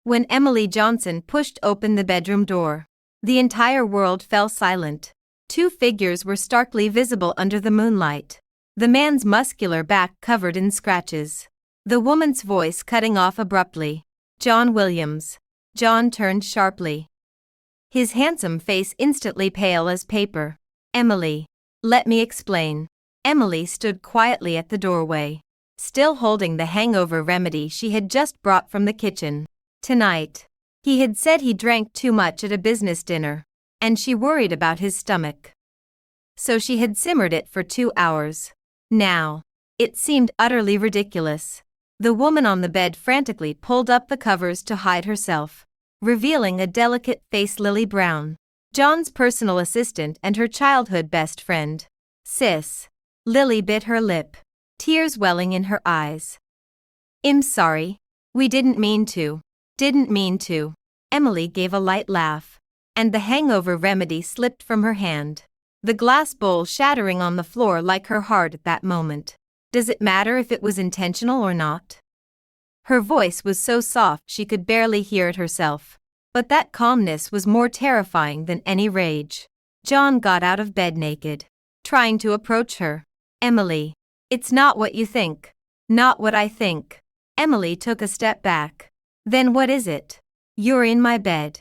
When Emily Johnson pushed open the bedroom door, the entire world fell silent. Two figures were starkly visible under the moonlight. The man's muscular back covered in scratches. The woman's voice cutting off abruptly. John Williams. John turned sharply. His handsome face instantly pale as paper. Emily. Let me explain. Emily stood quietly at the doorway, still holding the hangover remedy she had just brought from the kitchen. Tonight. He had said he drank too much at a business dinner, and she worried about his stomach. So she had simmered it for 2 hours. Now. It seemed utterly ridiculous. The woman on the bed frantically pulled up the covers to hide herself, revealing a delicate face, Lily Brown, John's personal assistant and her childhood best friend. Sis. Lily bit her lip, tears welling in her eyes. I'm sorry. We didn't mean to. Didn't mean to. Emily gave a light laugh, and the hangover remedy slipped from her hand, the glass bowl shattering on the floor like her heart at that moment. Does it matter if it was intentional or not? Her voice was so soft she could barely hear it herself, but that calmness was more terrifying than any rage. John got out of bed naked, trying to approach her. Emily. It's not what you think. Not what I think. Emily took a step back. Then what is it? You're in my bed,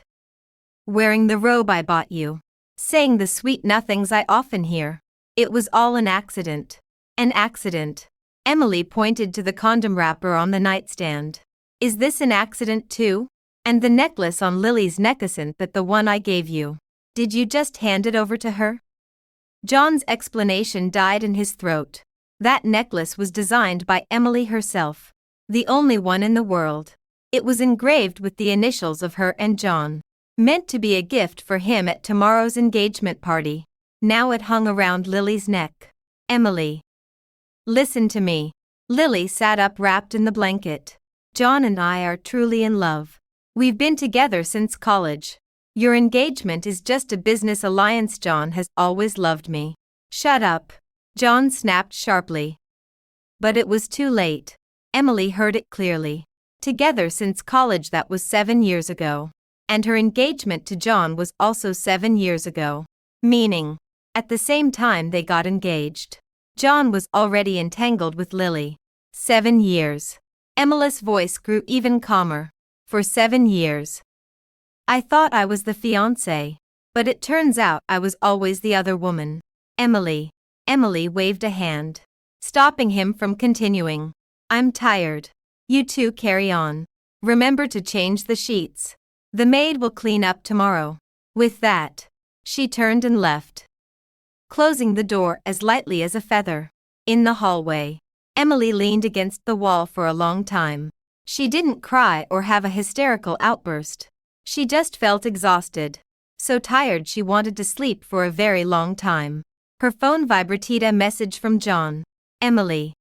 wearing the robe I bought you, saying the sweet nothings I often hear. It was all an accident. An accident. Emily pointed to the condom wrapper on the nightstand. Is this an accident too? And the necklace on Lily's neck, isn't that the one I gave you? Did you just hand it over to her? John's explanation died in his throat. That necklace was designed by Emily herself, the only one in the world. It was engraved with the initials of her and John, meant to be a gift for him at tomorrow's engagement party. Now it hung around Lily's neck. Emily. Listen to me. Lily sat up wrapped in the blanket. John and I are truly in love. We've been together since college. Your engagement is just a business alliance. John has always loved me. Shut up. John snapped sharply. But it was too late. Emily heard it clearly. Together since college, that was 7 years ago. And her engagement to John was also 7 years ago. Meaning, at the same time they got engaged, John was already entangled with Lily. 7 years. Emily's voice grew even calmer. For 7 years. I thought I was the fiancé, but it turns out I was always the other woman. Emily. Emily waved a hand, stopping him from continuing. I'm tired. You two carry on. Remember to change the sheets. The maid will clean up tomorrow. With that, she turned and left, closing the door as lightly as a feather. In the hallway, Emily leaned against the wall for a long time. She didn't cry or have a hysterical outburst. She just felt exhausted, so tired she wanted to sleep for a very long time. Her phone vibrated. A message from John. Emily.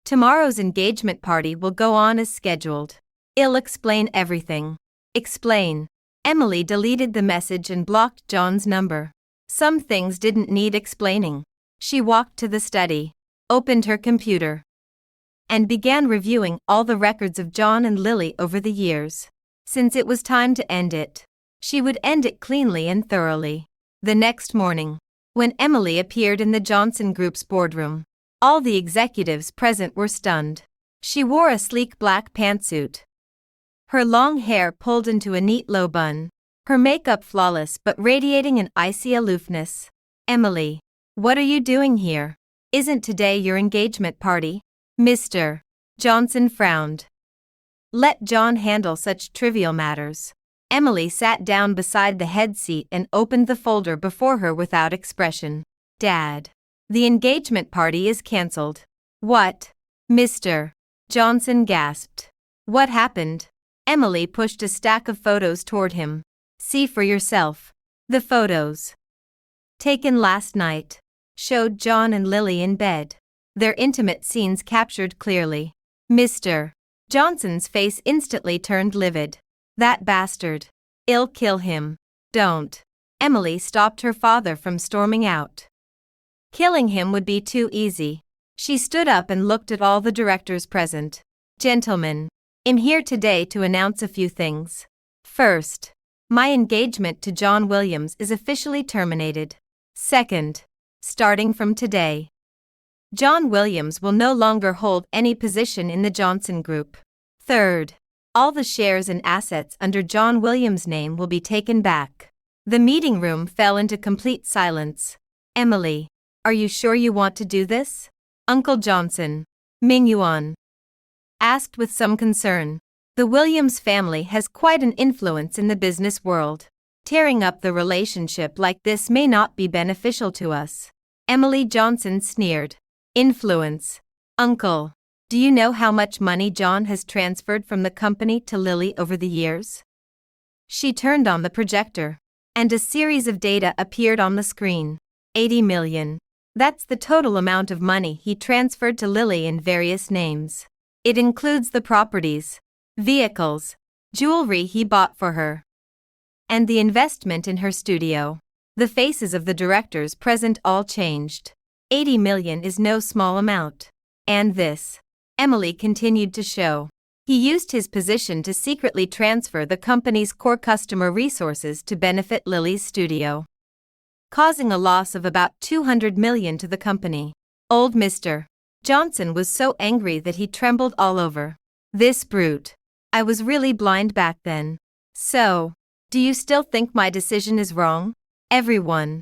Tomorrow's engagement party will go on as scheduled. I'll explain everything. Explain. Emily deleted the message and blocked John's number. Some things didn't need explaining. She walked to the study, opened her computer, and began reviewing all the records of John and Lily over the years. Since it was time to end it, she would end it cleanly and thoroughly. The next morning, when Emily appeared in the Johnson Group's boardroom, all the executives present were stunned. She wore a sleek black pantsuit, her long hair pulled into a neat low bun, her makeup flawless but radiating an icy aloofness. Emily, what are you doing here? Isn't today your engagement party? Mr. Johnson frowned. Let John handle such trivial matters. Emily sat down beside the head seat and opened the folder before her without expression. Dad. The engagement party is cancelled. What? Mr. Johnson gasped. What happened? Emily pushed a stack of photos toward him. See for yourself. The photos, taken last night, showed John and Lily in bed, their intimate scenes captured clearly. Mr. Johnson's face instantly turned livid. That bastard. I'll kill him. Don't. Emily stopped her father from storming out. Killing him would be too easy. She stood up and looked at all the directors present. Gentlemen, I'm here today to announce a few things. First, my engagement to John Williams is officially terminated. Second, starting from today, John Williams will no longer hold any position in the Johnson Group. Third, all the shares and assets under John Williams' name will be taken back. The meeting room fell into complete silence. Emily, are you sure you want to do this? Uncle Johnson, Ming Yuan, asked with some concern. The Williams family has quite an influence in the business world. Tearing up the relationship like this may not be beneficial to us. Emily Johnson sneered. Influence. Uncle, do you know how much money John has transferred from the company to Lily over the years? She turned on the projector, and a series of data appeared on the screen. 80 million. That's the total amount of money he transferred to Lily in various names. It includes the properties, vehicles, jewelry he bought for her, and the investment in her studio. The faces of the directors present all changed. 80 million is no small amount. And this, Emily continued to show. He used his position to secretly transfer the company's core customer resources to benefit Lily's studio, causing a loss of about 200 million to the company. Old Mr. Johnson was so angry that he trembled all over. This brute. I was really blind back then. So, do you still think my decision is wrong? Everyone.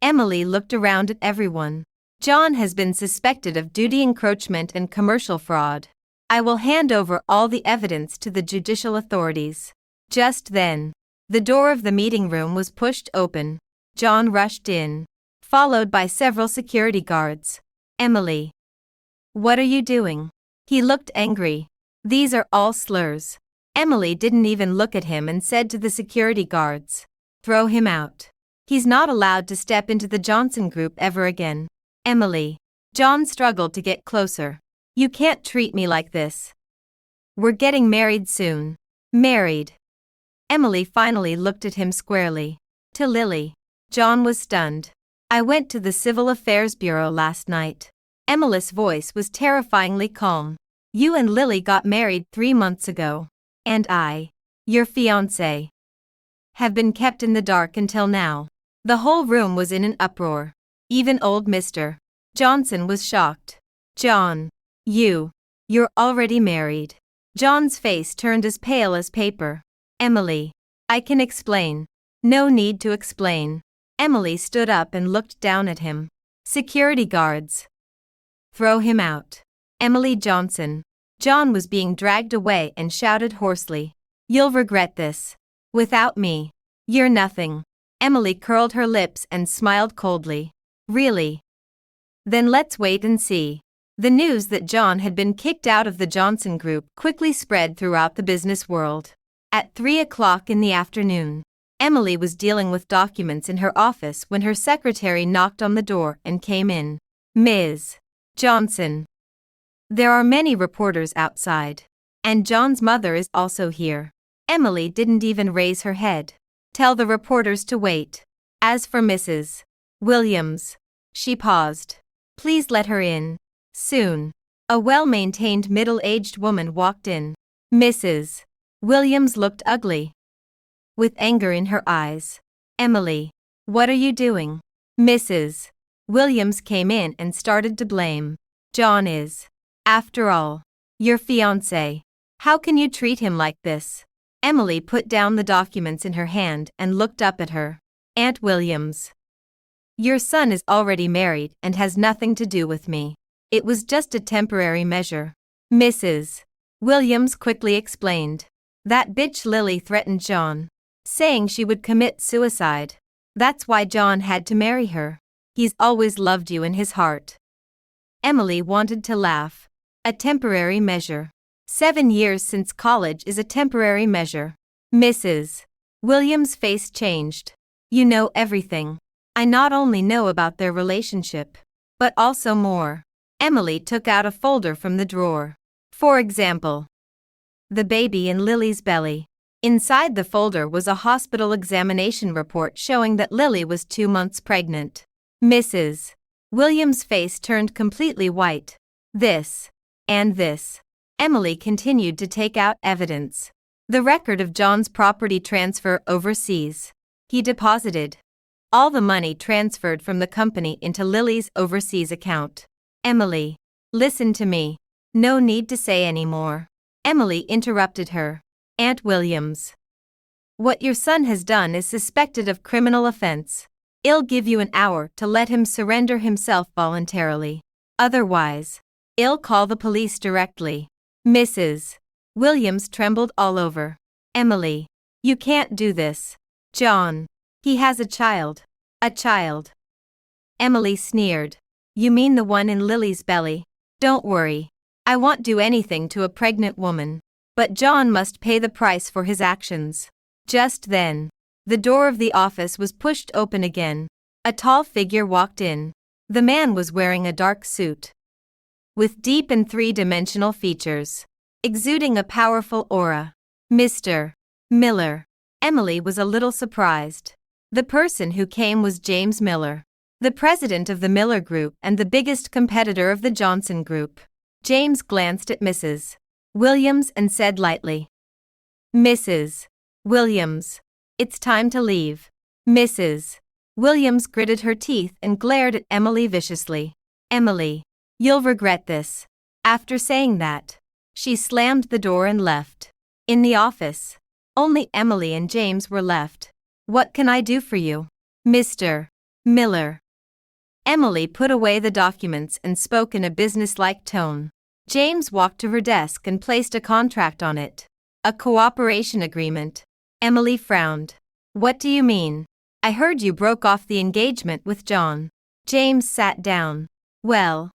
Emily looked around at everyone. John has been suspected of duty encroachment and commercial fraud. I will hand over all the evidence to the judicial authorities. Just then, the door of the meeting room was pushed open. John rushed in, followed by several security guards. Emily, what are you doing? He looked angry. These are all slurs. Emily didn't even look at him and said to the security guards, throw him out. He's not allowed to step into the Johnson Group ever again. Emily. John struggled to get closer. You can't treat me like this. We're getting married soon. Married. Emily finally looked at him squarely. To Lily. John was stunned. I went to the Civil Affairs Bureau last night. Emily's voice was terrifyingly calm. You and Lily got married 3 months ago. And I, your fiancé, have been kept in the dark until now. The whole room was in an uproar. Even old Mr. Johnson was shocked. John, you're already married. John's face turned as pale as paper. Emily, I can explain. No need to explain. Emily stood up and looked down at him. Security guards. Throw him out. Emily Johnson. John was being dragged away and shouted hoarsely. You'll regret this. Without me, you're nothing. Emily curled her lips and smiled coldly. Really? Then let's wait and see. The news that John had been kicked out of the Johnson Group quickly spread throughout the business world. At 3 o'clock in the afternoon, Emily was dealing with documents in her office when her secretary knocked on the door and came in. Ms. Johnson. There are many reporters outside. And John's mother is also here. Emily didn't even raise her head. Tell the reporters to wait. As for Mrs. Williams, she paused. Please let her in. Soon. A well-maintained middle-aged woman walked in. Mrs. Williams looked ugly, with anger in her eyes. Emily, what are you doing? Mrs. Williams came in and started to blame. John is, after all, your fiancé. How can you treat him like this? Emily put down the documents in her hand and looked up at her. Aunt Williams. Your son is already married and has nothing to do with me. It was just a temporary measure. Mrs. Williams quickly explained. That bitch Lily threatened John, saying she would commit suicide. That's why John had to marry her. He's always loved you in his heart. Emily wanted to laugh. A temporary measure. 7 years since college is a temporary measure. Mrs. Williams' face changed. You know everything. I not only know about their relationship, but also more. Emily took out a folder from the drawer. For example, the baby in Lily's belly. Inside the folder was a hospital examination report showing that Lily was 2 months pregnant. Mrs. Williams' face turned completely white. This, and this. Emily continued to take out evidence. The record of John's property transfer overseas. He deposited all the money transferred from the company into Lily's overseas account. Emily, listen to me. No need to say any more. Emily interrupted her. Aunt Williams. What your son has done is suspected of criminal offense. I'll give you an hour to let him surrender himself voluntarily. Otherwise, I'll call the police directly. Mrs. Williams trembled all over. Emily, you can't do this. John, he has a child. A child. Emily sneered. You mean the one in Lily's belly? Don't worry. I won't do anything to a pregnant woman. But John must pay the price for his actions. Just then, the door of the office was pushed open again. A tall figure walked in. The man was wearing a dark suit with deep and three-dimensional features, exuding a powerful aura. Mr. Miller. Emily was a little surprised. The person who came was James Miller, the president of the Miller Group and the biggest competitor of the Johnson Group. James glanced at Mrs. Williams and said lightly, Mrs. Williams, it's time to leave. Mrs. Williams gritted her teeth and glared at Emily viciously. Emily, you'll regret this. After saying that, she slammed the door and left. In the office, only Emily and James were left. What can I do for you, Mr. Miller? Emily put away the documents and spoke in a businesslike tone. James walked to her desk and placed a contract on it. A cooperation agreement. Emily frowned. What do you mean? I heard you broke off the engagement with John. James sat down. Well,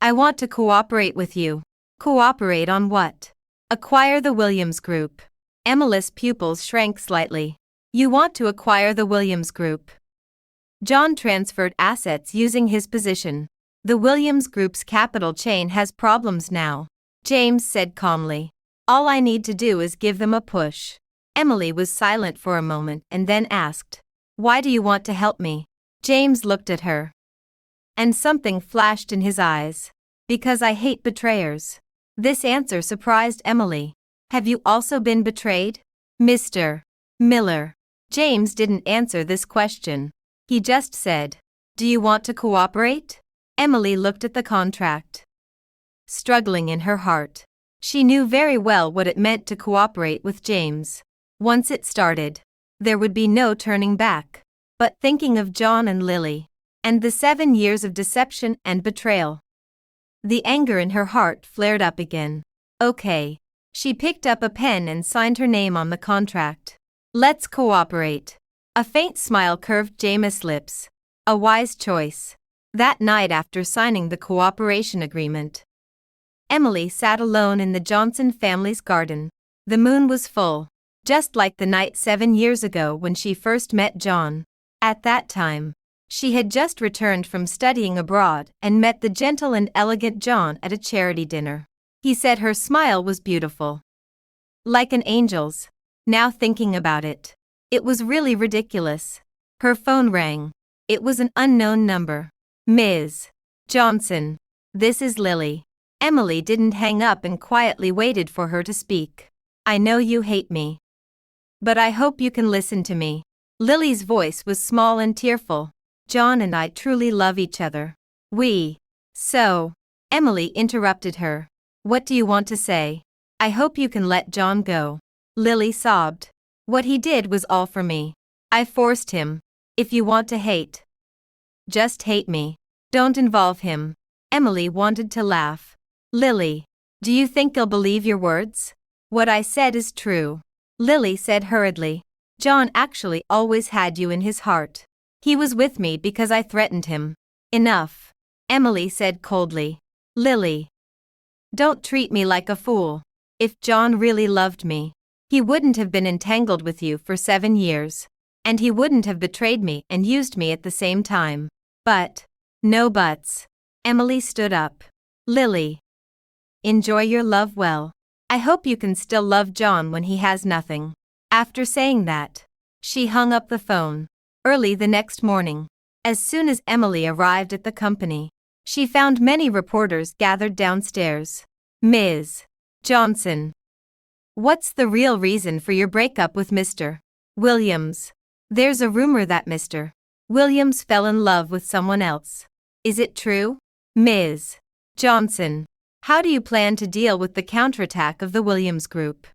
I want to cooperate with you. Cooperate on what? Acquire the Williams Group. Emily's pupils shrank slightly. You want to acquire the Williams Group. John transferred assets using his position. The Williams Group's capital chain has problems now, James said calmly. All I need to do is give them a push. Emily was silent for a moment and then asked, Why do you want to help me? James looked at her. And something flashed in his eyes. Because I hate betrayers. This answer surprised Emily. Have you also been betrayed, Mr. Miller? James didn't answer this question. He just said, Do you want to cooperate? Emily looked at the contract, struggling in her heart. She knew very well what it meant to cooperate with James. Once it started, there would be no turning back. But thinking of John and Lily, and the 7 years of deception and betrayal, the anger in her heart flared up again. Okay. She picked up a pen and signed her name on the contract. Let's cooperate. A faint smile curved James' lips. A wise choice. That night after signing the cooperation agreement, Emily sat alone in the Johnson family's garden. The moon was full, just like the night 7 years ago when she first met John. At that time, she had just returned from studying abroad and met the gentle and elegant John at a charity dinner. He said her smile was beautiful, like an angel's. Now thinking about it, it was really ridiculous. Her phone rang. It was an unknown number. Ms. Johnson, this is Lily. Emily didn't hang up and quietly waited for her to speak. I know you hate me, but I hope you can listen to me. Lily's voice was small and tearful. John and I truly love each other. So, Emily interrupted her. What do you want to say? I hope you can let John go. Lily sobbed. What he did was all for me. I forced him. If you want to hate, just hate me. Don't involve him. Emily wanted to laugh. Lily, do you think he'll believe your words? What I said is true. Lily said hurriedly. John actually always had you in his heart. He was with me because I threatened him. Enough. Emily said coldly. Lily, don't treat me like a fool. If John really loved me, he wouldn't have been entangled with you for 7 years. And he wouldn't have betrayed me and used me at the same time. But, no buts. Emily stood up. Lily, enjoy your love well. I hope you can still love John when he has nothing. After saying that, she hung up the phone. Early the next morning, as soon as Emily arrived at the company, she found many reporters gathered downstairs. Ms. Johnson. What's the real reason for your breakup with Mr. Williams? There's a rumor that Mr. Williams fell in love with someone else. Is it true? Ms. Johnson. How do you plan to deal with the counterattack of the Williams group?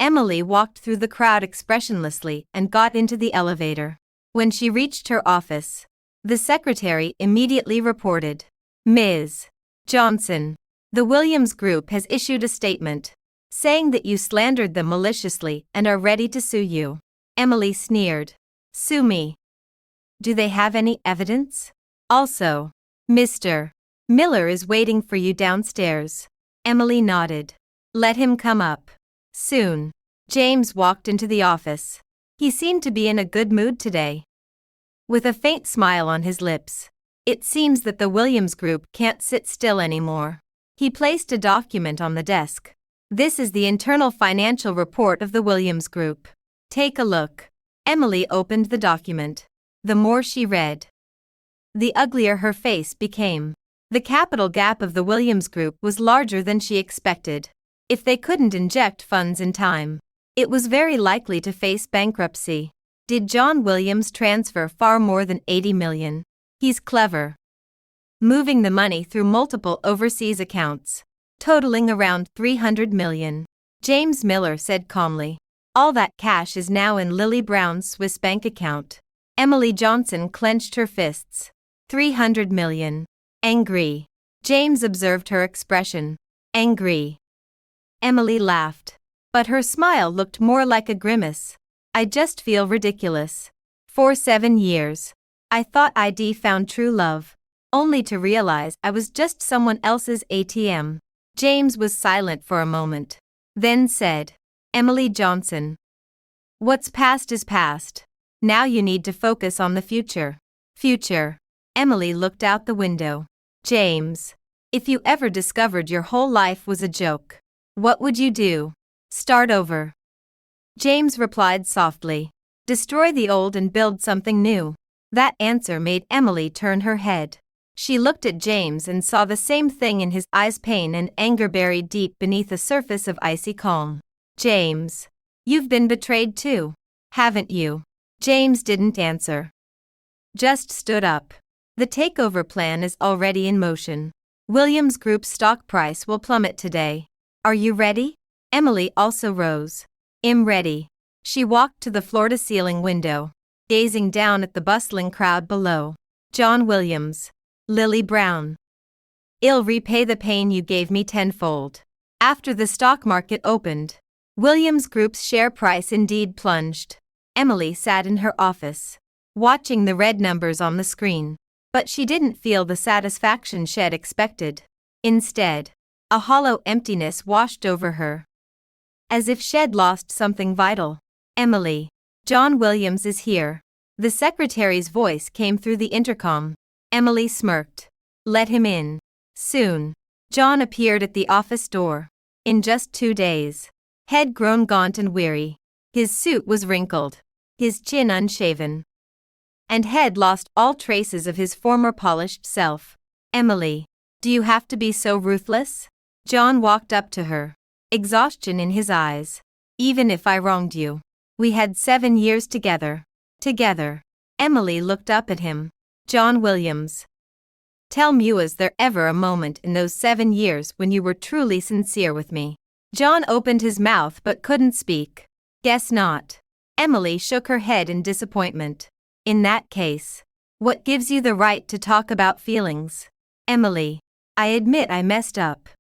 Emily walked through the crowd expressionlessly and got into the elevator. When she reached her office, the secretary immediately reported, Ms. Johnson, the Williams group has issued a statement saying that you slandered them maliciously and are ready to sue you. Emily sneered. Sue me. Do they have any evidence? Also, Mr. Miller is waiting for you downstairs. Emily nodded. Let him come up. Soon. James walked into the office. He seemed to be in a good mood today. With a faint smile on his lips. It seems that the Williams group can't sit still anymore. He placed a document on the desk. This is the internal financial report of the Williams group. Take a look. Emily opened the document. The more she read, the uglier her face became. The capital gap of the Williams group was larger than she expected. If they couldn't inject funds in time, it was very likely to face bankruptcy. Did John Williams transfer far more than $80 million? He's clever. Moving the money through multiple overseas accounts, totaling around $300 million. James Miller said calmly. All that cash is now in Lily Brown's Swiss bank account. Emily Johnson clenched her fists. $300 million. Angry. James observed her expression. Angry. Emily laughed. But her smile looked more like a grimace. I just feel ridiculous. For 7 years, I thought I'd found true love, only to realize I was just someone else's ATM. James was silent for a moment, then said, Emily Johnson. What's past is past. Now you need to focus on the future. Future. Emily looked out the window. James, if you ever discovered your whole life was a joke, what would you do? Start over. James replied softly. Destroy the old and build something new. That answer made Emily turn her head. She looked at James and saw the same thing in his eyes, pain and anger buried deep beneath a surface of icy calm. James, you've been betrayed too, haven't you? James didn't answer. Just stood up. The takeover plan is already in motion. Williams Group's stock price will plummet today. Are you ready? Emily also rose. I'm ready. She walked to the floor-to-ceiling window, gazing down at the bustling crowd below. John Williams. Lily Brown. I'll repay the pain you gave me tenfold. After the stock market opened, Williams Group's share price indeed plunged. Emily sat in her office, watching the red numbers on the screen. But she didn't feel the satisfaction she'd expected. Instead, a hollow emptiness washed over her. As if she'd lost something vital. Emily, John Williams is here. The secretary's voice came through the intercom. Emily smirked. Let him in. Soon, John appeared at the office door. In just 2 days. Head grown gaunt and weary. His suit was wrinkled. His chin unshaven. And had lost all traces of his former polished self. Emily, do you have to be so ruthless? John walked up to her, exhaustion in his eyes. Even if I wronged you. We had 7 years together. Together. Emily looked up at him. John Williams. Tell me, was there ever a moment in those 7 years when you were truly sincere with me? John opened his mouth but couldn't speak. Guess not. Emily shook her head in disappointment. In that case, what gives you the right to talk about feelings? Emily, I admit I messed up.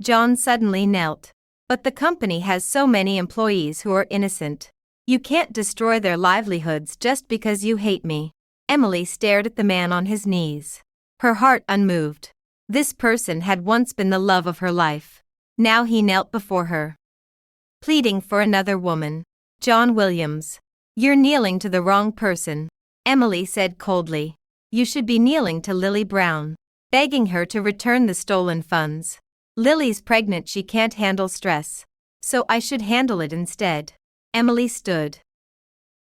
John suddenly knelt. But the company has so many employees who are innocent. You can't destroy their livelihoods just because you hate me. Emily stared at the man on his knees, her heart unmoved. This person had once been the love of her life. Now he knelt before her, pleading for another woman. John Williams. You're kneeling to the wrong person, Emily said coldly. You should be kneeling to Lily Brown, begging her to return the stolen funds. Lily's pregnant, she can't handle stress, so I should handle it instead. Emily stood,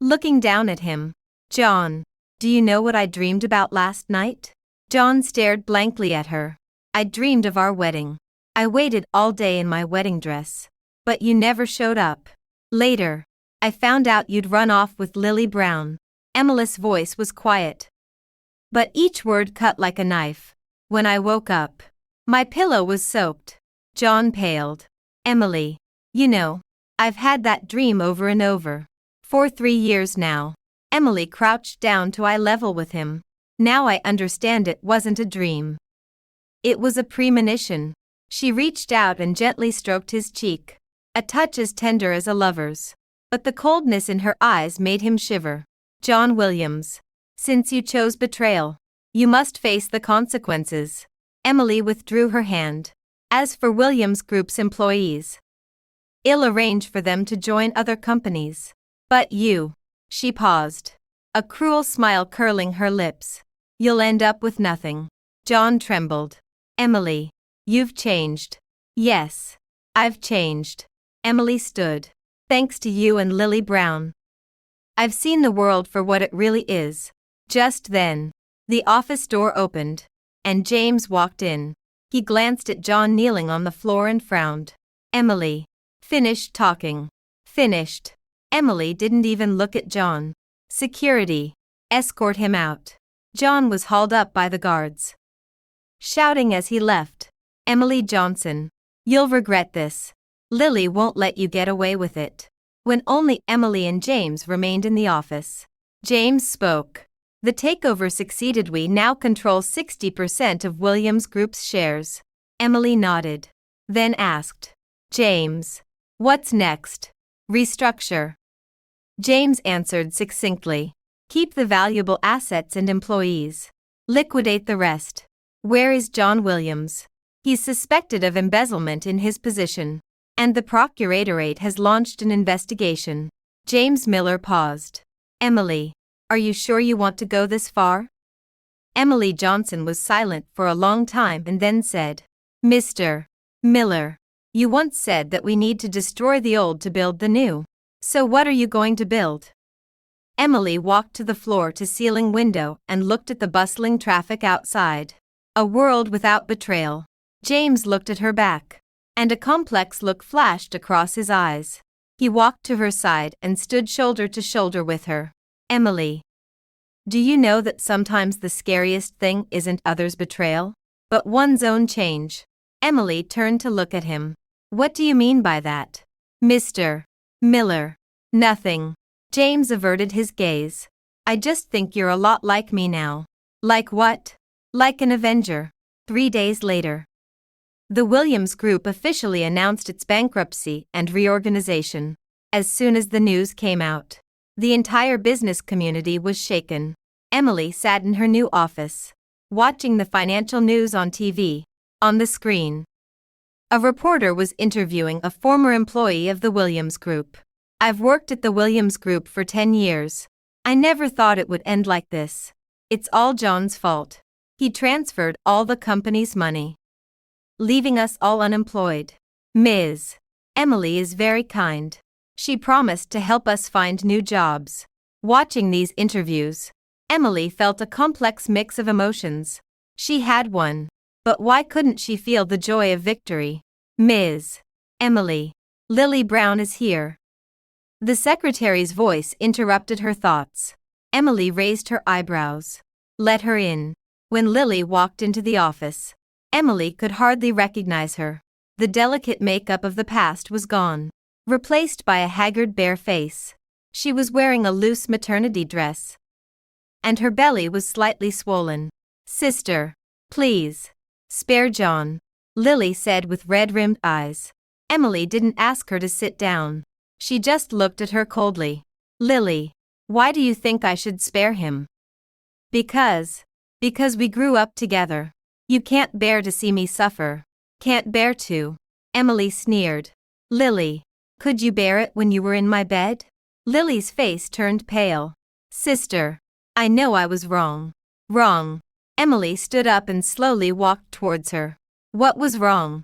looking down at him. John, do you know what I dreamed about last night? John stared blankly at her. I dreamed of our wedding. I waited all day in my wedding dress. But you never showed up. Later, I found out you'd run off with Lily Brown. Emily's voice was quiet, but each word cut like a knife. When I woke up, my pillow was soaked. John paled. Emily, you know, I've had that dream over and over. For 3 years now. Emily crouched down to eye level with him. Now I understand it wasn't a dream. It was a premonition. She reached out and gently stroked his cheek. A touch as tender as a lover's. But the coldness in her eyes made him shiver. John Williams. Since you chose betrayal, you must face the consequences. Emily withdrew her hand. As for Williams Group's employees, I'll arrange for them to join other companies. But you. She paused. A cruel smile curling her lips. You'll end up with nothing. John trembled. Emily, you've changed. Yes, I've changed. Emily stood. Thanks to you and Lily Brown. I've seen the world for what it really is. Just then, the office door opened, and James walked in. He glanced at John kneeling on the floor and frowned. Emily. Finished talking. Finished. Emily didn't even look at John. Security. Escort him out. John was hauled up by the guards, shouting as he left. Emily Johnson. You'll regret this. Lily won't let you get away with it. When only Emily and James remained in the office, James spoke. The takeover succeeded. We now control 60% of Williams Group's shares. Emily nodded. Then asked. James. What's next? Restructure. James answered succinctly. Keep the valuable assets and employees. Liquidate the rest. Where is John Williams? He's suspected of embezzlement in his position, and the Procuratorate has launched an investigation. James Miller paused. Emily, are you sure you want to go this far? Emily Johnson was silent for a long time and then said, Mr. Miller, you once said that we need to destroy the old to build the new. So what are you going to build? Emily walked to the floor-to-ceiling window and looked at the bustling traffic outside. A world without betrayal. James looked at her back, and a complex look flashed across his eyes. He walked to her side and stood shoulder to shoulder with her. Emily, do you know that sometimes the scariest thing isn't others' betrayal, but one's own change? Emily turned to look at him. What do you mean by that? Mr. Miller. Nothing. James averted his gaze. I just think you're a lot like me now. Like what? Like an Avenger. 3 days later, the Williams Group officially announced its bankruptcy and reorganization. As soon as the news came out, the entire business community was shaken. Emily sat in her new office, watching the financial news on TV. On the screen, a reporter was interviewing a former employee of the Williams Group. I've worked at the Williams Group for 10 years. I never thought it would end like this. It's all John's fault. He transferred all the company's money, leaving us all unemployed. Ms. Emily is very kind. She promised to help us find new jobs. Watching these interviews, Emily felt a complex mix of emotions. She had won, but why couldn't she feel the joy of victory? Ms. Emily, Lily Brown is here. The secretary's voice interrupted her thoughts. Emily raised her eyebrows. Let her in. When Lily walked into the office, Emily could hardly recognize her. The delicate makeup of the past was gone, replaced by a haggard bare face. She was wearing a loose maternity dress, and her belly was slightly swollen. Sister, please, spare John, Lily said with red-rimmed eyes. Emily didn't ask her to sit down. She just looked at her coldly. Lily, why do you think I should spare him? Because we grew up together. You can't bear to see me suffer. Can't bear to. Emily sneered. Lily, could you bear it when you were in my bed? Lily's face turned pale. Sister, I know I was wrong. Wrong. Emily stood up and slowly walked towards her. What was wrong?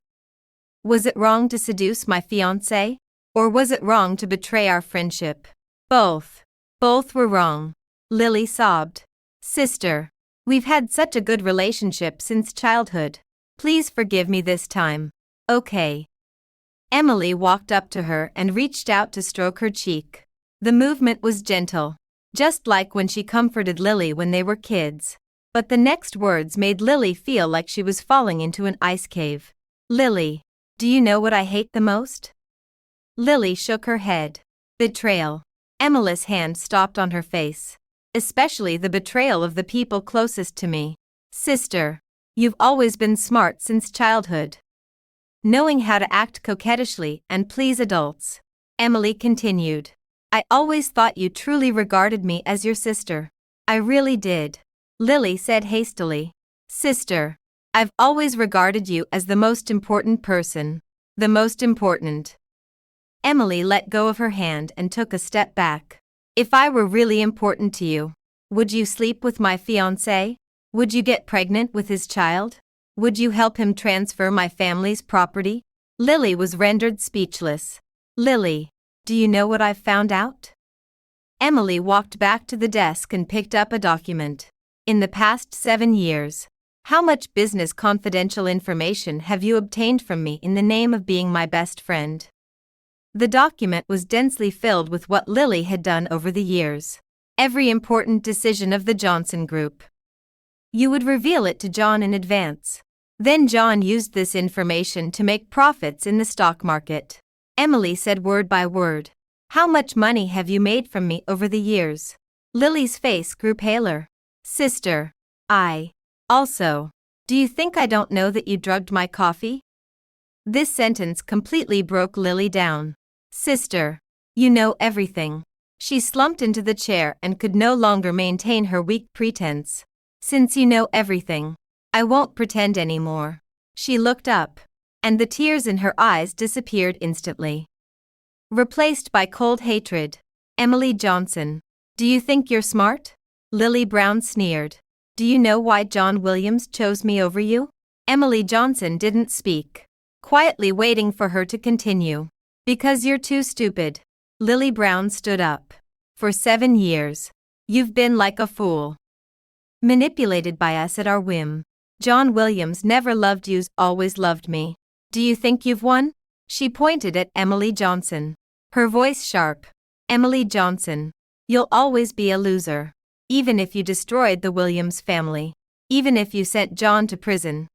Was it wrong to seduce my fiancé? Or was it wrong to betray our friendship? Both. Both were wrong. Lily sobbed. Sister, we've had such a good relationship since childhood. Please forgive me this time. Okay. Emily walked up to her and reached out to stroke her cheek. The movement was gentle, just like when she comforted Lily when they were kids. But the next words made Lily feel like she was falling into an ice cave. Lily, do you know what I hate the most? Lily shook her head. Betrayal. Emily's hand stopped on her face. Especially the betrayal of the people closest to me. Sister, you've always been smart since childhood, knowing how to act coquettishly and please adults. Emily continued. I always thought you truly regarded me as your sister. I really did. Lily said hastily. Sister, I've always regarded you as the most important person. The most important. Emily let go of her hand and took a step back. If I were really important to you, would you sleep with my fiancé? Would you get pregnant with his child? Would you help him transfer my family's property? Lily was rendered speechless. Lily, do you know what I've found out? Emily walked back to the desk and picked up a document. In the past 7 years, how much business confidential information have you obtained from me in the name of being my best friend? The document was densely filled with what Lily had done over the years. Every important decision of the Johnson Group. You would reveal it to John in advance. Then John used this information to make profits in the stock market. Emily said word by word. How much money have you made from me over the years? Lily's face grew paler. Sister, also, do you think I don't know that you drugged my coffee? This sentence completely broke Lily down. Sister, you know everything. She slumped into the chair and could no longer maintain her weak pretense. Since you know everything, I won't pretend anymore. She looked up, and the tears in her eyes disappeared instantly, replaced by cold hatred. Emily Johnson, do you think you're smart? Lily Brown sneered. Do you know why John Williams chose me over you? Emily Johnson didn't speak, quietly waiting for her to continue. Because you're too stupid. Lily Brown stood up. For 7 years, you've been like a fool, manipulated by us at our whim. John Williams never loved you, always loved me. Do you think you've won? She pointed at Emily Johnson, her voice sharp. Emily Johnson, you'll always be a loser. Even if you destroyed the Williams family. Even if you sent John to prison.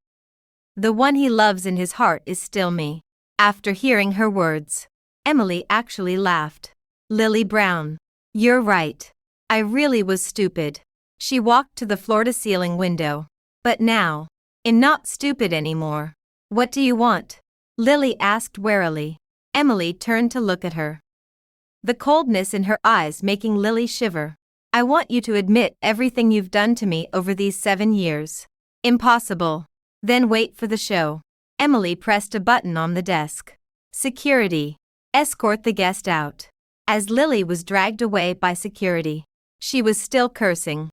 The one he loves in his heart is still me. After hearing her words, Emily actually laughed. Lily Brown, you're right. I really was stupid. She walked to the floor-to-ceiling window. But now, I'm not stupid anymore. What do you want? Lily asked warily. Emily turned to look at her, the coldness in her eyes making Lily shiver. I want you to admit everything you've done to me over these 7 years. Impossible. Then wait for the show. Emily pressed a button on the desk. Security. Escort the guest out. As Lily was dragged away by security, she was still cursing.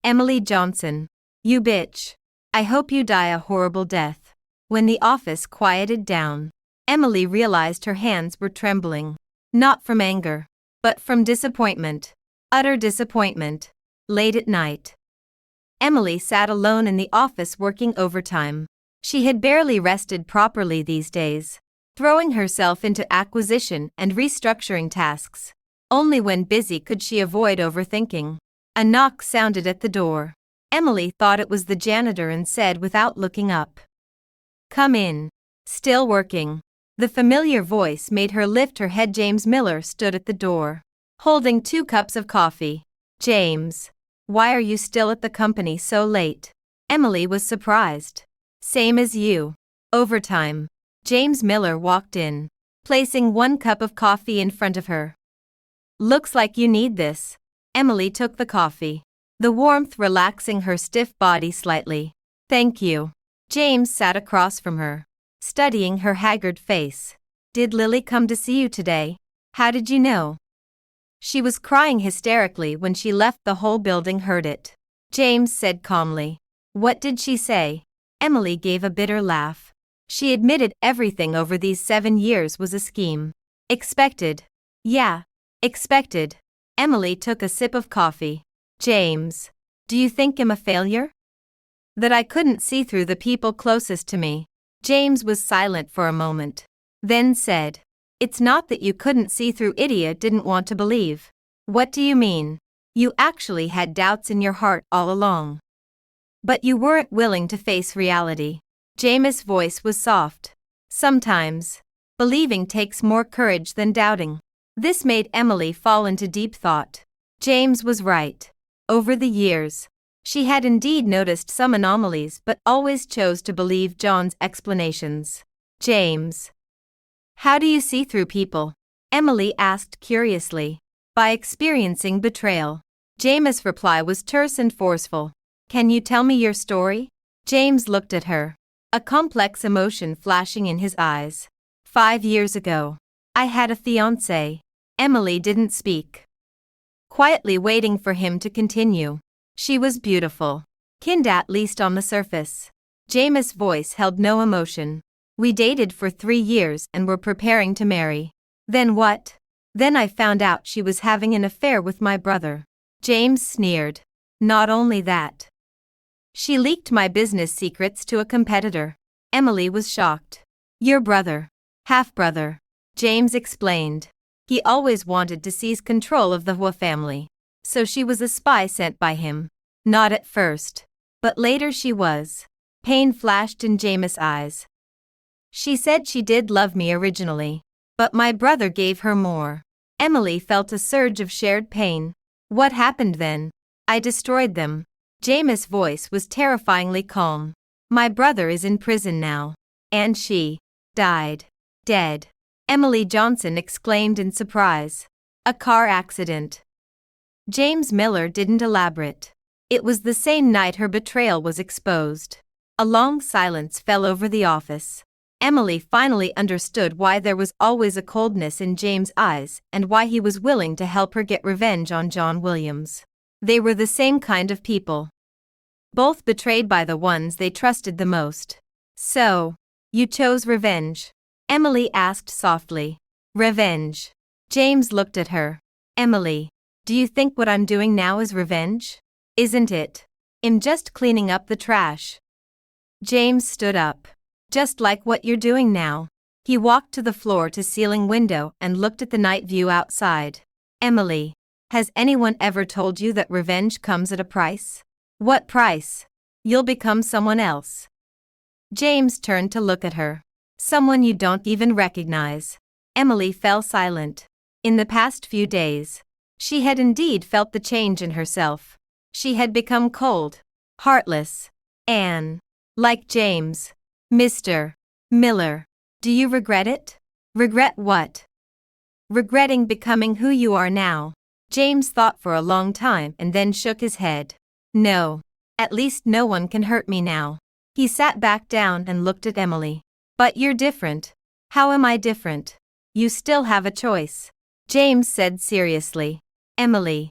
Emily Johnson, you bitch. I hope you die a horrible death. When the office quieted down, Emily realized her hands were trembling. Not from anger, but from disappointment. Utter disappointment. Late at night, Emily sat alone in the office working overtime. She had barely rested properly these days, throwing herself into acquisition and restructuring tasks. Only when busy could she avoid overthinking. A knock sounded at the door. Emily thought it was the janitor and said without looking up, "Come in." Still working. The familiar voice made her lift her head. James Miller stood at the door, holding 2 cups of coffee. James, why are you still at the company so late? Emily was surprised. Same as you. Overtime. James Miller walked in, placing 1 cup of coffee in front of her. Looks like you need this. Emily took the coffee, the warmth relaxing her stiff body slightly. Thank you. James sat across from her, studying her haggard face. Did Lily come to see you today? How did you know? She was crying hysterically when she left. The whole building heard it. James said calmly. What did she say? Emily gave a bitter laugh. She admitted everything over these 7 years was a scheme. Expected. Yeah, expected. Emily took a sip of coffee. James, do you think I'm a failure? That I couldn't see through the people closest to me? James was silent for a moment. Then said, "It's not that you couldn't see through idiot didn't want to believe." "What do you mean?" "You actually had doubts in your heart all along. But you weren't willing to face reality." James' voice was soft. "Sometimes, believing takes more courage than doubting." This made Emily fall into deep thought. James was right. Over the years, she had indeed noticed some anomalies but always chose to believe John's explanations. "James, how do you see through people?" Emily asked curiously. "By experiencing betrayal." James' reply was terse and forceful. "Can you tell me your story?" James looked at her, a complex emotion flashing in his eyes. 5 years ago, I had a fiancée." Emily didn't speak, quietly waiting for him to continue. "She was beautiful. Kind at least on the surface." James' voice held no emotion. "We dated for 3 years and were preparing to marry." "Then what?" "Then I found out she was having an affair with my brother." James sneered. "Not only that, she leaked my business secrets to a competitor." Emily was shocked. "Your brother, half-brother," James explained. "He always wanted to seize control of the Hua family. So she was a spy sent by him." "Not at first. But later she was." Pain flashed in James' eyes. "She said she did love me originally. But my brother gave her more." Emily felt a surge of shared pain. "What happened then?" "I destroyed them." James' voice was terrifyingly calm. "My brother is in prison now. And she died. Dead." Emily Johnson exclaimed in surprise. "A car accident." James Miller didn't elaborate. It was the same night her betrayal was exposed. A long silence fell over the office. Emily finally understood why there was always a coldness in James' eyes and why he was willing to help her get revenge on John Williams. They were the same kind of people, both betrayed by the ones they trusted the most. "So, you chose revenge?" Emily asked softly. "Revenge." James looked at her. "Emily, do you think what I'm doing now is revenge? Isn't it? I'm just cleaning up the trash." James stood up. "Just like what you're doing now." He walked to the floor-to-ceiling window and looked at the night view outside. "Emily, has anyone ever told you that revenge comes at a price?" "What price?" "You'll become someone else." James turned to look at her. "Someone you don't even recognize." Emily fell silent. In the past few days, she had indeed felt the change in herself. She had become cold, heartless, and, like James. "Mr. Miller, do you regret it?" "Regret what?" "Regretting becoming who you are now." James thought for a long time and then shook his head. "No. At least no one can hurt me now." He sat back down and looked at Emily. "But you're different." "How am I different?" "You still have a choice," James said seriously. "Emily,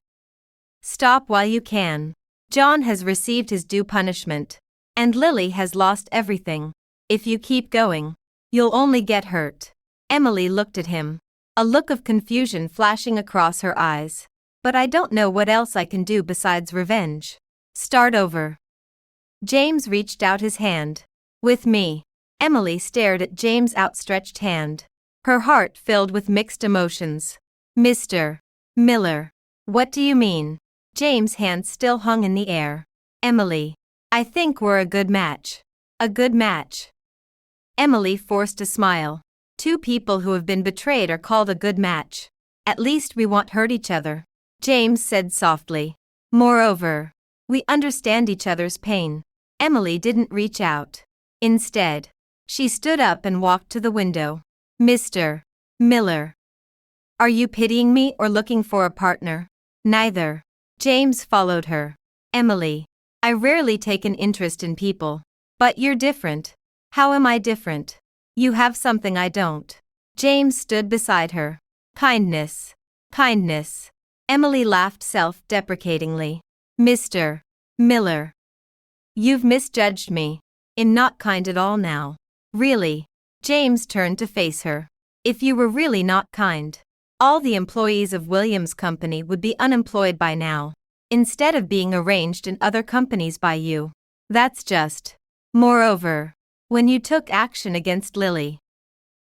stop while you can. John has received his due punishment. And Lily has lost everything. If you keep going, you'll only get hurt." Emily looked at him, a look of confusion flashing across her eyes. "But I don't know what else I can do besides revenge." "Start over." James reached out his hand. "With me." Emily stared at James' outstretched hand. Her heart filled with mixed emotions. "Mr. Miller, what do you mean?" James' hand still hung in the air. "Emily, I think we're a good match." "A good match?" Emily forced a smile. "Two people who have been betrayed are called a good match. At least we won't hurt each other," James said softly. "Moreover, we understand each other's pain." Emily didn't reach out. Instead, she stood up and walked to the window. "Mr. Miller, are you pitying me or looking for a partner?" "Neither." James followed her. "Emily, I rarely take an interest in people. But you're different." "How am I different?" "You have something I don't." James stood beside her. "Kindness." "Kindness." Emily laughed self-deprecatingly. "Mr. Miller, you've misjudged me. I'm not kind at all now." "Really?" James turned to face her. "If you were really not kind, all the employees of Williams' company would be unemployed by now, instead of being arranged in other companies by you. That's just. Moreover, When you took action against Lily,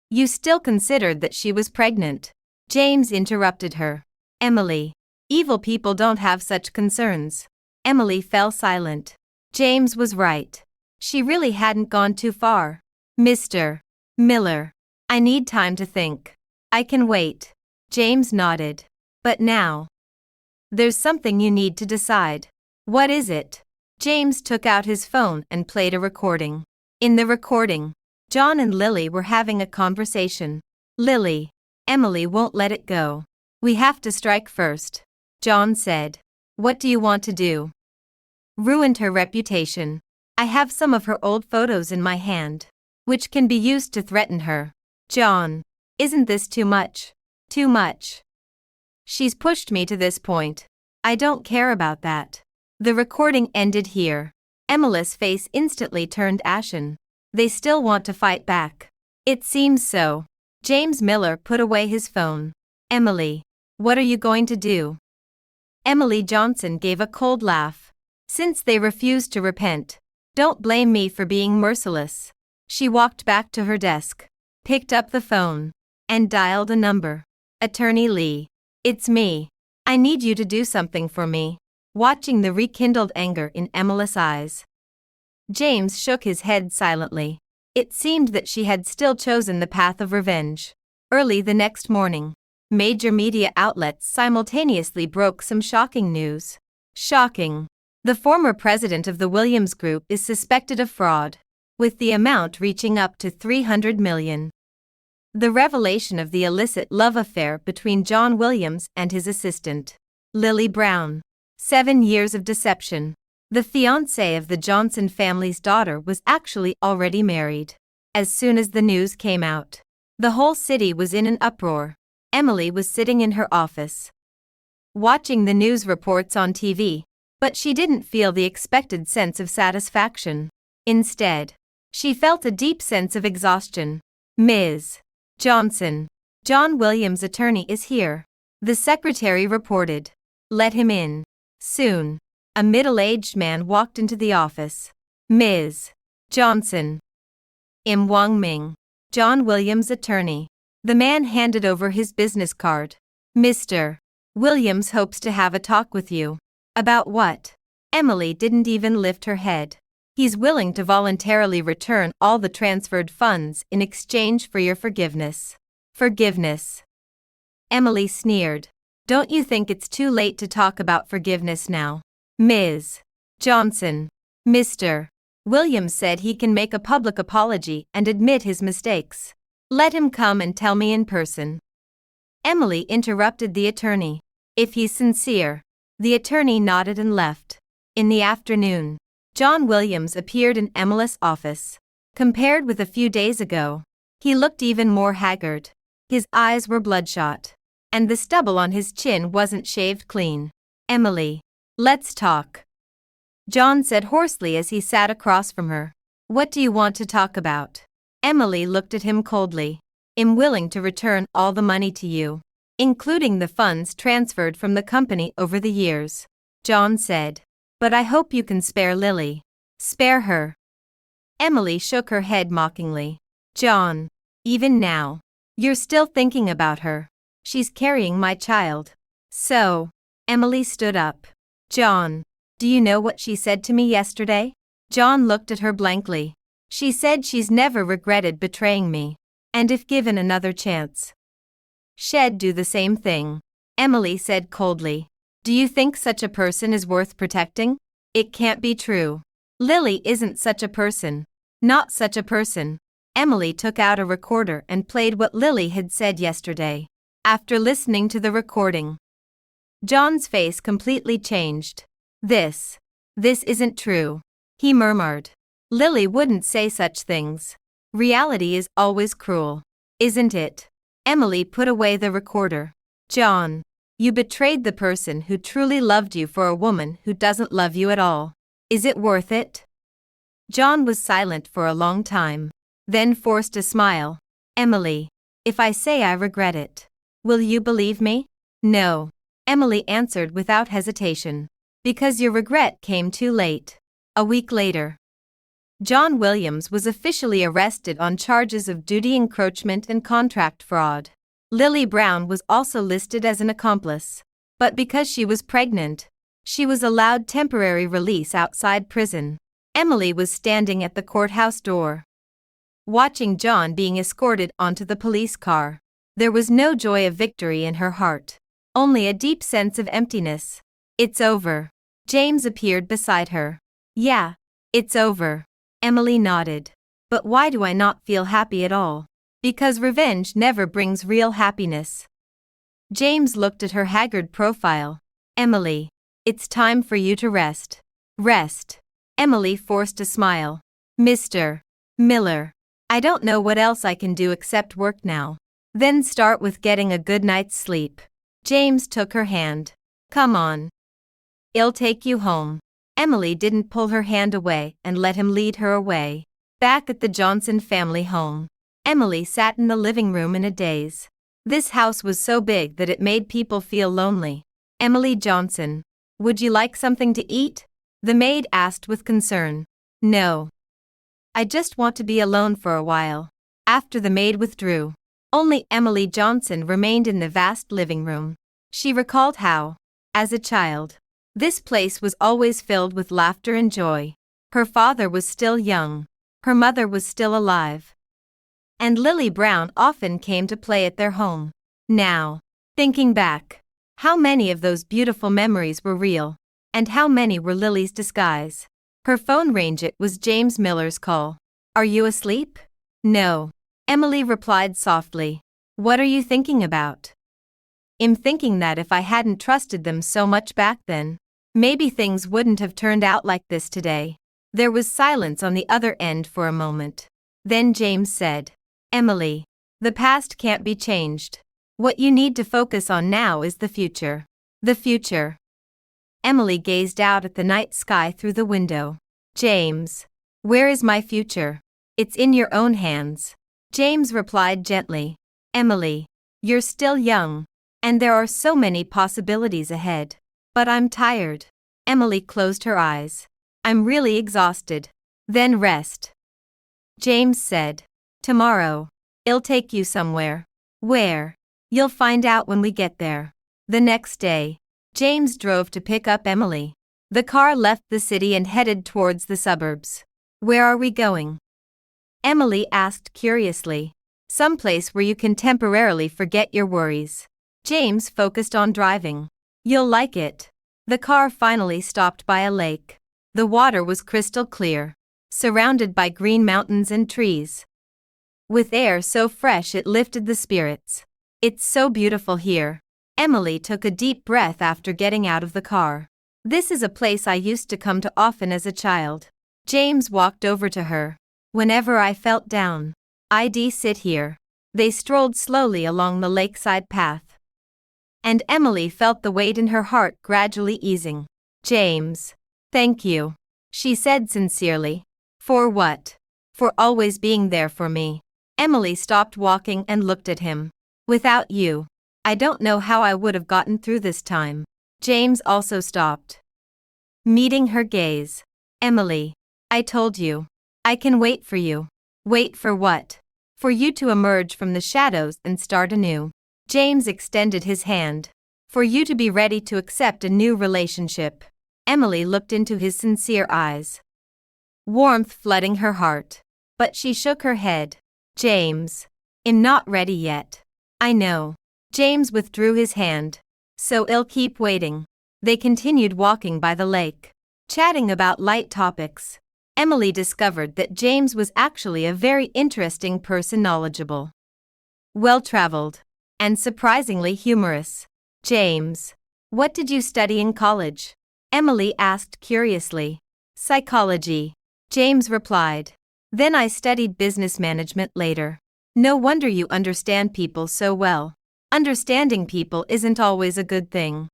you still considered that she was pregnant. James interrupted her. Emily, evil people don't have such concerns. Emily fell silent. James was right. She really hadn't gone too far. Mr. Miller, I need time to think. I can wait. James nodded. But now, there's something you need to decide. What is it? James took out his phone and played a recording. In the recording, John and Lily were having a conversation. Lily, Emily won't let it go. We have to strike first. John said. What do you want to do? Ruined her reputation. I have some of her old photos in my hand, which can be used to threaten her. John, isn't this too much? Too much. She's pushed me to this point. I don't care about that. The recording ended here. Emily's face instantly turned ashen. They still want to fight back. It seems so. James Miller put away his phone. Emily, what are you going to do? Emily Johnson gave a cold laugh. Since they refused to repent, don't blame me for being merciless. She walked back to her desk, picked up the phone, and dialed a number. Attorney Lee. It's me. I need you to do something for me. Watching the rekindled anger in Emily's eyes, James shook his head silently. It seemed that she had still chosen the path of revenge. Early the next morning, major media outlets simultaneously broke some shocking news. Shocking. The former president of the Williams Group is suspected of fraud, with the amount reaching up to $300 million. The revelation of the illicit love affair between John Williams and his assistant, Lily Brown. 7 years of deception. The fiancé of the Johnson family's daughter was actually already married. As soon as the news came out, the whole city was in an uproar. Emily was sitting in her office, watching the news reports on TV, but she didn't feel the expected sense of satisfaction. Instead, she felt a deep sense of exhaustion. Ms. Johnson, John Williams' attorney is here. The secretary reported. Let him in. Soon, a middle-aged man walked into the office. Ms. Johnson. Im Wong Ming, John Williams' attorney. The man handed over his business card. Mr. Williams hopes to have a talk with you. About what? Emily didn't even lift her head. He's willing to voluntarily return all the transferred funds in exchange for your forgiveness. Forgiveness. Emily sneered. Don't you think it's too late to talk about forgiveness now? Ms. Johnson. Mr. Williams said he can make a public apology and admit his mistakes. Let him come and tell me in person. Emily interrupted the attorney. If he's sincere. The attorney nodded and left. In the afternoon, John Williams appeared in Emily's office. Compared with a few days ago, he looked even more haggard. His eyes were bloodshot, and the stubble on his chin wasn't shaved clean. Emily, let's talk. John said hoarsely as he sat across from her. What do you want to talk about? Emily looked at him coldly. I'm willing to return all the money to you, including the funds transferred from the company over the years. John said. But I hope you can spare Lily. Spare her. Emily shook her head mockingly. John, even now, you're still thinking about her. She's carrying my child. So, Emily stood up. John, do you know what she said to me yesterday? John looked at her blankly. She said she's never regretted betraying me, and if given another chance, she'd do the same thing. Emily said coldly. Do you think such a person is worth protecting? It can't be true. Lily isn't such a person. Not such a person. Emily took out a recorder and played what Lily had said yesterday. After listening to the recording, John's face completely changed. This isn't true, he murmured. Lily wouldn't say such things. Reality is always cruel, isn't it? Emily put away the recorder. John, you betrayed the person who truly loved you for a woman who doesn't love you at all. Is it worth it? John was silent for a long time, then forced a smile. Emily, if I say I regret it, will you believe me? No, Emily answered without hesitation. Because your regret came too late. A week later, John Williams was officially arrested on charges of duty encroachment and contract fraud. Lily Brown was also listed as an accomplice. But because she was pregnant, she was allowed temporary release outside prison. Emily was standing at the courthouse door, watching John being escorted onto the police car. There was no joy of victory in her heart, only a deep sense of emptiness. It's over. James appeared beside her. Yeah, it's over. Emily nodded. But why do I not feel happy at all? Because revenge never brings real happiness. James looked at her haggard profile. Emily, it's time for you to rest. Rest. Emily forced a smile. Mr. Miller, I don't know what else I can do except work now. Then start with getting a good night's sleep. James took her hand. Come on. I'll take you home. Emily didn't pull her hand away and let him lead her away. Back at the Johnson family home, Emily sat in the living room in a daze. This house was so big that it made people feel lonely. Emily Johnson, would you like something to eat? The maid asked with concern. No. I just want to be alone for a while. After the maid withdrew, only Emily Johnson remained in the vast living room. She recalled how, as a child, this place was always filled with laughter and joy. Her father was still young. Her mother was still alive. And Lily Brown often came to play at their home. Now, thinking back, how many of those beautiful memories were real, and how many were Lily's disguise? Her phone rang. It was James Miller's call. Are you asleep? No. Emily replied softly. What are you thinking about? I'm thinking that if I hadn't trusted them so much back then, maybe things wouldn't have turned out like this today. There was silence on the other end for a moment. Then James said, Emily, the past can't be changed. What you need to focus on now is the future. The future. Emily gazed out at the night sky through the window. James, where is my future? It's in your own hands. James replied gently. Emily, you're still young, and there are so many possibilities ahead. But I'm tired. Emily closed her eyes. I'm really exhausted. Then rest. James said. Tomorrow, I'll take you somewhere. Where? You'll find out when we get there. The next day, James drove to pick up Emily. The car left the city and headed towards the suburbs. Where are we going? Emily asked curiously. Someplace where you can temporarily forget your worries. James focused on driving. You'll like it. The car finally stopped by a lake. The water was crystal clear, surrounded by green mountains and trees, with air so fresh it lifted the spirits. It's so beautiful here. Emily took a deep breath after getting out of the car. This is a place I used to come to often as a child. James walked over to her. Whenever I felt down, I'd sit here. They strolled slowly along the lakeside path, and Emily felt the weight in her heart gradually easing. James, thank you, she said sincerely. For what? For always being there for me. Emily stopped walking and looked at him. Without you, I don't know how I would have gotten through this time. James also stopped, meeting her gaze. Emily, I told you. I can wait for you. Wait for what? For you to emerge from the shadows and start anew. James extended his hand. For you to be ready to accept a new relationship. Emily looked into his sincere eyes, warmth flooding her heart. But she shook her head. James, I'm not ready yet. I know. James withdrew his hand. So I'll keep waiting. They continued walking by the lake, chatting about light topics. Emily discovered that James was actually a very interesting person, knowledgeable, well-traveled, and surprisingly humorous. James, what did you study in college? Emily asked curiously. Psychology, James replied. Then I studied business management later. No wonder you understand people so well. Understanding people isn't always a good thing.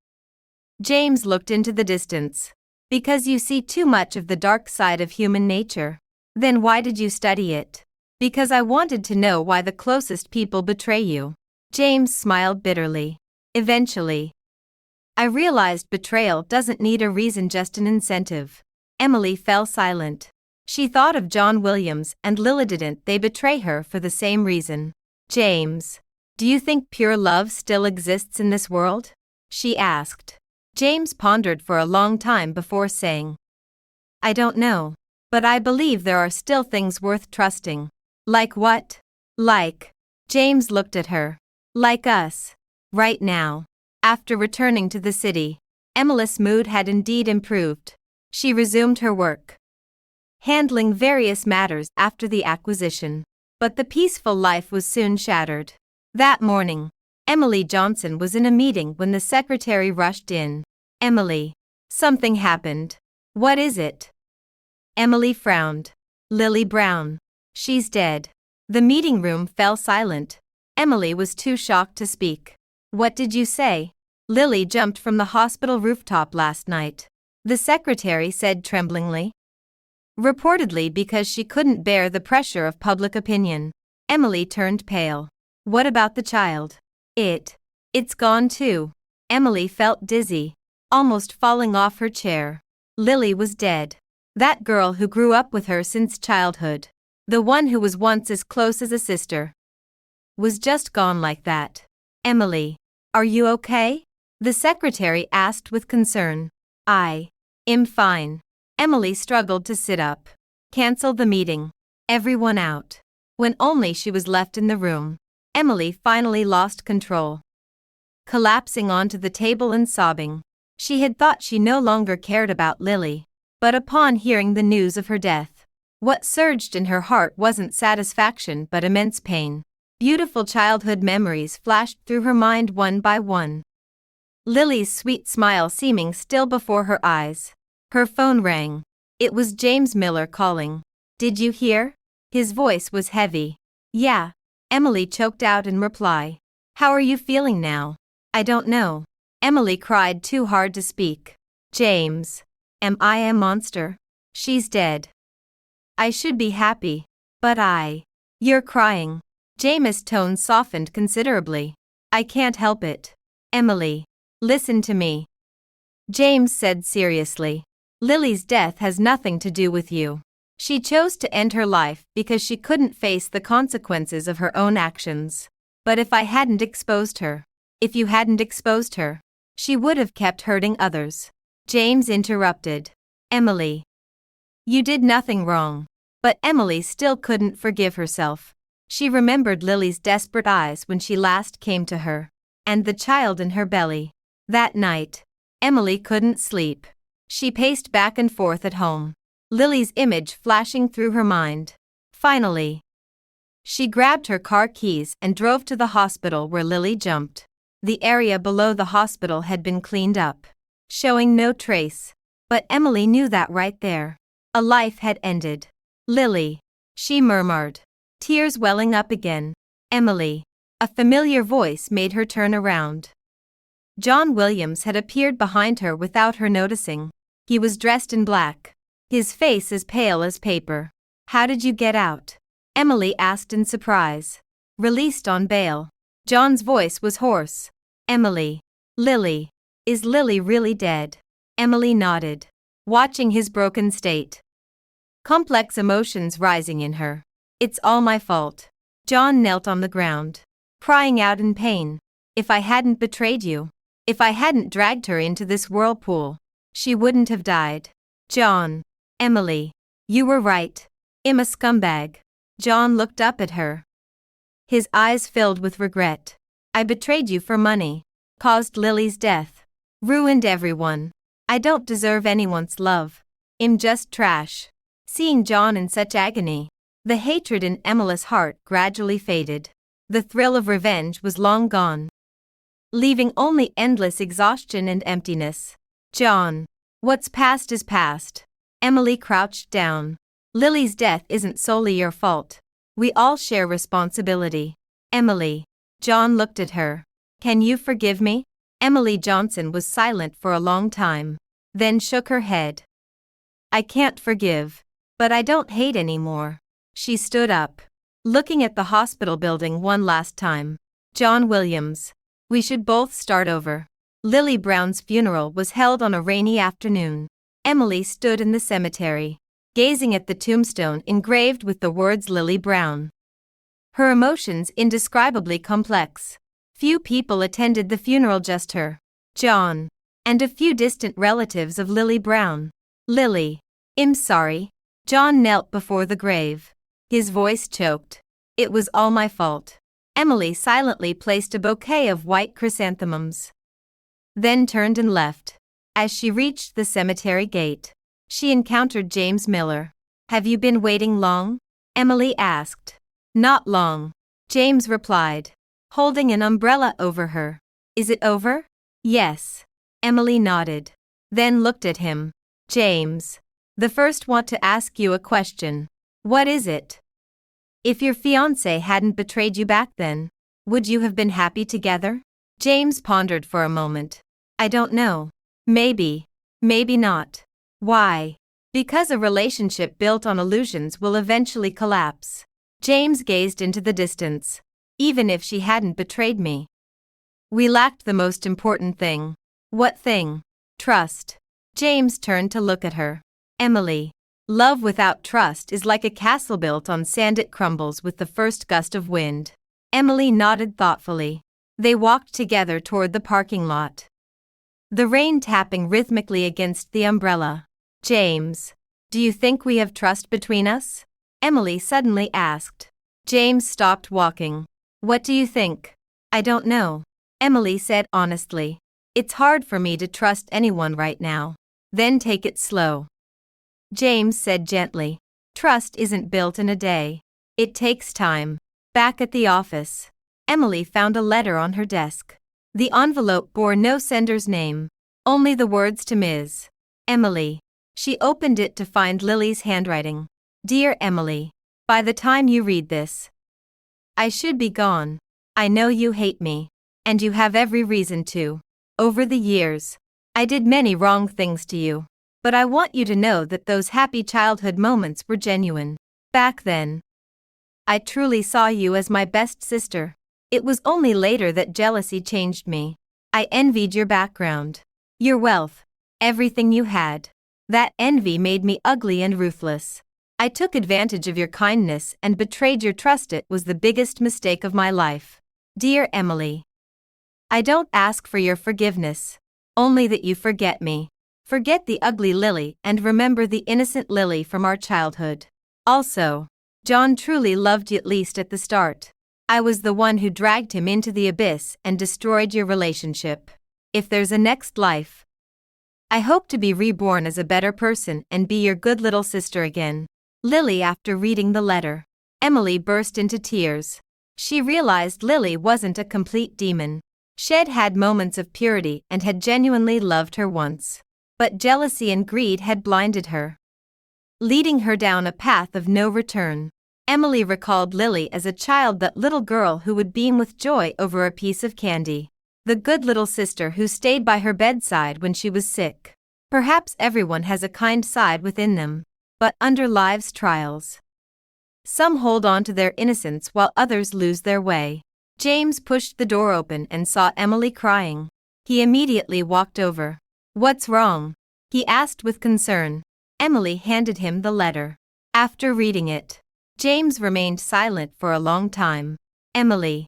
James looked into the distance. Because you see too much of the dark side of human nature. Then why did you study it? Because I wanted to know why the closest people betray you. James smiled bitterly. Eventually, I realized betrayal doesn't need a reason, just an incentive. Emily fell silent. She thought of John Williams and Lily. Didn't they betray her for the same reason? James, do you think pure love still exists in this world? She asked. James pondered for a long time before saying, I don't know. But I believe there are still things worth trusting. Like what? Like. James looked at her. Like us. Right now. After returning to the city, Emily's mood had indeed improved. She resumed her work, handling various matters after the acquisition. But the peaceful life was soon shattered. That morning, Emily Johnson was in a meeting when the secretary rushed in. Emily, something happened. What is it? Emily frowned. Lily Brown. She's dead. The meeting room fell silent. Emily was too shocked to speak. What did you say? Lily jumped from the hospital rooftop last night, the secretary said tremblingly. Reportedly because she couldn't bear the pressure of public opinion. Emily turned pale. What about the child? It's gone too. Emily felt dizzy, almost falling off her chair. Lily was dead. That girl who grew up with her since childhood, the one who was once as close as a sister, was just gone like that. Emily, are you okay? The secretary asked with concern. I'm fine. Emily struggled to sit up. Cancel the meeting. Everyone out. When only she was left in the room, Emily finally lost control, collapsing onto the table and sobbing. She had thought she no longer cared about Lily, but upon hearing the news of her death, what surged in her heart wasn't satisfaction but immense pain. Beautiful childhood memories flashed through her mind one by one, Lily's sweet smile seeming still before her eyes. Her phone rang. It was James Miller calling. Did you hear? His voice was heavy. Yeah, Emily choked out in reply. How are you feeling now? I don't know. Emily cried too hard to speak. James, am I a monster? She's dead. I should be happy, but You're crying. James' tone softened considerably. I can't help it. Emily, listen to me, James said seriously. Lily's death has nothing to do with you. She chose to end her life because she couldn't face the consequences of her own actions. But if you hadn't exposed her, she would have kept hurting others. James interrupted. Emily, you did nothing wrong. But Emily still couldn't forgive herself. She remembered Lily's desperate eyes when she last came to her, and the child in her belly. That night, Emily couldn't sleep. She paced back and forth at home, Lily's image flashing through her mind. Finally, she grabbed her car keys and drove to the hospital where Lily jumped. The area below the hospital had been cleaned up, showing no trace. But Emily knew that right there, a life had ended. Lily, she murmured, tears welling up again. Emily. A familiar voice made her turn around. John Williams had appeared behind her without her noticing. He was dressed in black, his face as pale as paper. How did you get out? Emily asked in surprise. Released on bail. John's voice was hoarse. Emily. Lily. Is Lily really dead? Emily nodded, watching his broken state, complex emotions rising in her. It's all my fault. John knelt on the ground, crying out in pain. If I hadn't betrayed you, if I hadn't dragged her into this whirlpool, she wouldn't have died. John. Emily. You were right. I'm a scumbag. John looked up at her, his eyes filled with regret. I betrayed you for money, caused Lily's death, ruined everyone. I don't deserve anyone's love. I'm just trash. Seeing John in such agony, the hatred in Emily's heart gradually faded. The thrill of revenge was long gone, leaving only endless exhaustion and emptiness. John. What's past is past. Emily crouched down. Lily's death isn't solely your fault. We all share responsibility. Emily. John looked at her. Can you forgive me? Emily Johnson was silent for a long time, then shook her head. I can't forgive, but I don't hate anymore. She stood up, looking at the hospital building one last time. John Williams. We should both start over. Lily Brown's funeral was held on a rainy afternoon. Emily stood in the cemetery, gazing at the tombstone engraved with the words Lily Brown. Her emotions indescribably complex. Few people attended the funeral, just her, John, and a few distant relatives of Lily Brown. Lily. I'm sorry. John knelt before the grave. His voice choked. It was all my fault. Emily silently placed a bouquet of white chrysanthemums, then turned and left. As she reached the cemetery gate, she encountered James Miller. Have you been waiting long? Emily asked. Not long, James replied, holding an umbrella over her. Is it over? Yes. Emily nodded, then looked at him. James. The first want to ask you a question. What is it? If your fiancé hadn't betrayed you back then, would you have been happy together? James pondered for a moment. I don't know. Maybe. Maybe not. Why? Because a relationship built on illusions will eventually collapse. James gazed into the distance. Even if she hadn't betrayed me, we lacked the most important thing. What thing? Trust. James turned to look at her. Emily. Love without trust is like a castle built on sand. It crumbles with the first gust of wind. Emily nodded thoughtfully. They walked together toward the parking lot, the rain tapping rhythmically against the umbrella. James. Do you think we have trust between us? Emily suddenly asked. James stopped walking. What do you think? I don't know, Emily said honestly. It's hard for me to trust anyone right now. Then take it slow, James said gently. Trust isn't built in a day. It takes time. Back at the office, Emily found a letter on her desk. The envelope bore no sender's name, only the words to Ms. Emily. She opened it to find Lily's handwriting. Dear Emily, by the time you read this, I should be gone. I know you hate me, and you have every reason to. Over the years, I did many wrong things to you, but I want you to know that those happy childhood moments were genuine. Back then, I truly saw you as my best sister. It was only later that jealousy changed me. I envied your background, your wealth, everything you had. That envy made me ugly and ruthless. I took advantage of your kindness and betrayed your trust. It was the biggest mistake of my life. Dear Emily, I don't ask for your forgiveness, only that you forget me. Forget the ugly Lily and remember the innocent Lily from our childhood. Also, John truly loved you, at least at the start. I was the one who dragged him into the abyss and destroyed your relationship. If there's a next life, I hope to be reborn as a better person and be your good little sister again. Lily. After reading the letter, Emily burst into tears. She realized Lily wasn't a complete demon. She'd had moments of purity and had genuinely loved her once. But jealousy and greed had blinded her, leading her down a path of no return. Emily recalled Lily as a child, that little girl who would beam with joy over a piece of candy, the good little sister who stayed by her bedside when she was sick. Perhaps everyone has a kind side within them, but under life's trials, some hold on to their innocence while others lose their way. James pushed the door open and saw Emily crying. He immediately walked over. What's wrong? He asked with concern. Emily handed him the letter. After reading it, James remained silent for a long time. Emily,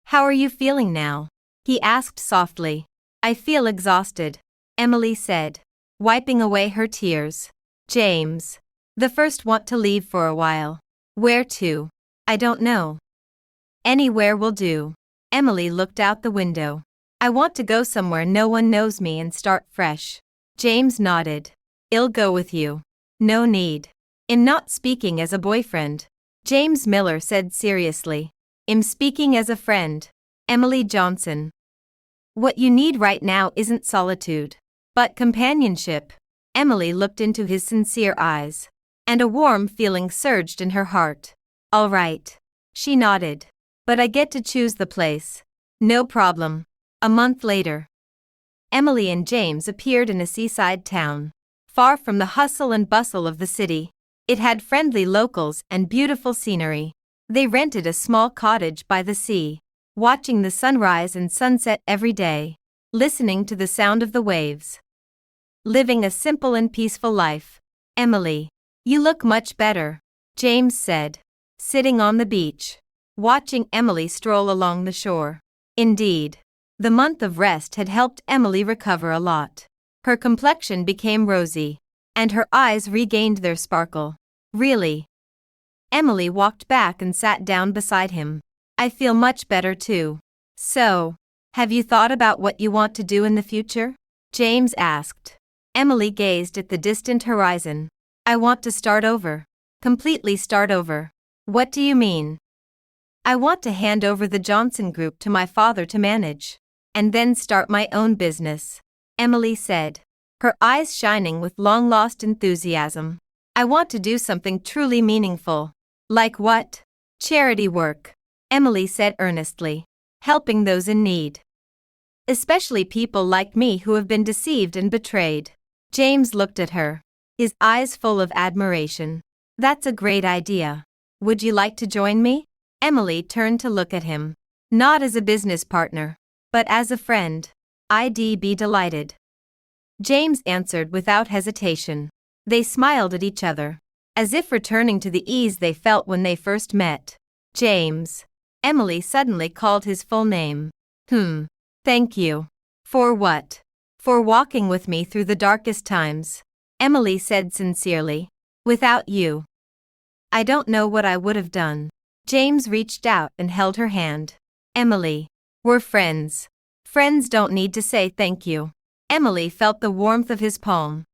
how are you feeling now? He asked softly. I feel exhausted, Emily said, wiping away her tears. James, the first want to leave for a while. Where to? I don't know. Anywhere will do. Emily looked out the window. I want to go somewhere no one knows me and start fresh. James nodded. I'll go with you. No need. I'm not speaking as a boyfriend, James Miller said seriously. I'm speaking as a friend. Emily Johnson. What you need right now isn't solitude, but companionship. Emily looked into his sincere eyes, and a warm feeling surged in her heart. All right. She nodded. But I get to choose the place. No problem. A month later, Emily and James appeared in a seaside town, far from the hustle and bustle of the city. It had friendly locals and beautiful scenery. They rented a small cottage by the sea, watching the sunrise and sunset every day, listening to the sound of the waves, living a simple and peaceful life. Emily, You look much better, James said, sitting on the beach, watching Emily stroll along the shore. Indeed, the month of rest had helped Emily recover a lot. Her complexion became rosy, and her eyes regained their sparkle. Really? Emily walked back and sat down beside him. I feel much better too. So, have you thought about what you want to do in the future? James asked. Emily gazed at the distant horizon. I want to start over. Completely start over. What do you mean? I want to hand over the Johnson Group to my father to manage, and then start my own business, Emily said, her eyes shining with long-lost enthusiasm. I want to do something truly meaningful. Like what? Charity work, Emily said earnestly. Helping those in need. Especially people like me who have been deceived and betrayed. James looked at her, his eyes full of admiration. That's a great idea. Would you like to join me? Emily turned to look at him. Not as a business partner, but as a friend. I'd be delighted. James answered without hesitation. They smiled at each other, as if returning to the ease they felt when they first met. James. Emily suddenly called his full name. Thank you. For what? For walking with me through the darkest times, Emily said sincerely. Without you, I don't know what I would have done. James reached out and held her hand. Emily, we're friends. Friends don't need to say thank you. Emily felt the warmth of his palm,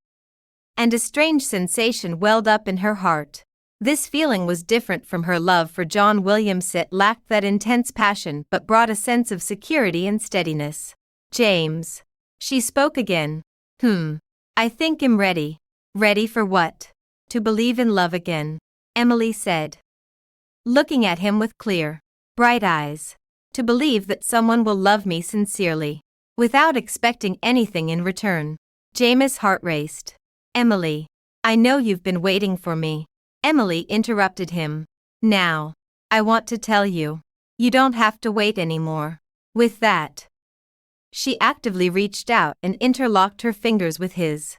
and a strange sensation welled up in her heart. This feeling was different from her love for John Williams. It lacked that intense passion but brought a sense of security and steadiness. James. She spoke again. I think I'm ready. Ready for what? To believe in love again, Emily said, looking at him with clear, bright eyes. To believe that someone will love me sincerely, without expecting anything in return. James' heart raced. Emily, I know you've been waiting for me. Emily interrupted him. Now, I want to tell you. You don't have to wait anymore. With that, she actively reached out and interlocked her fingers with his.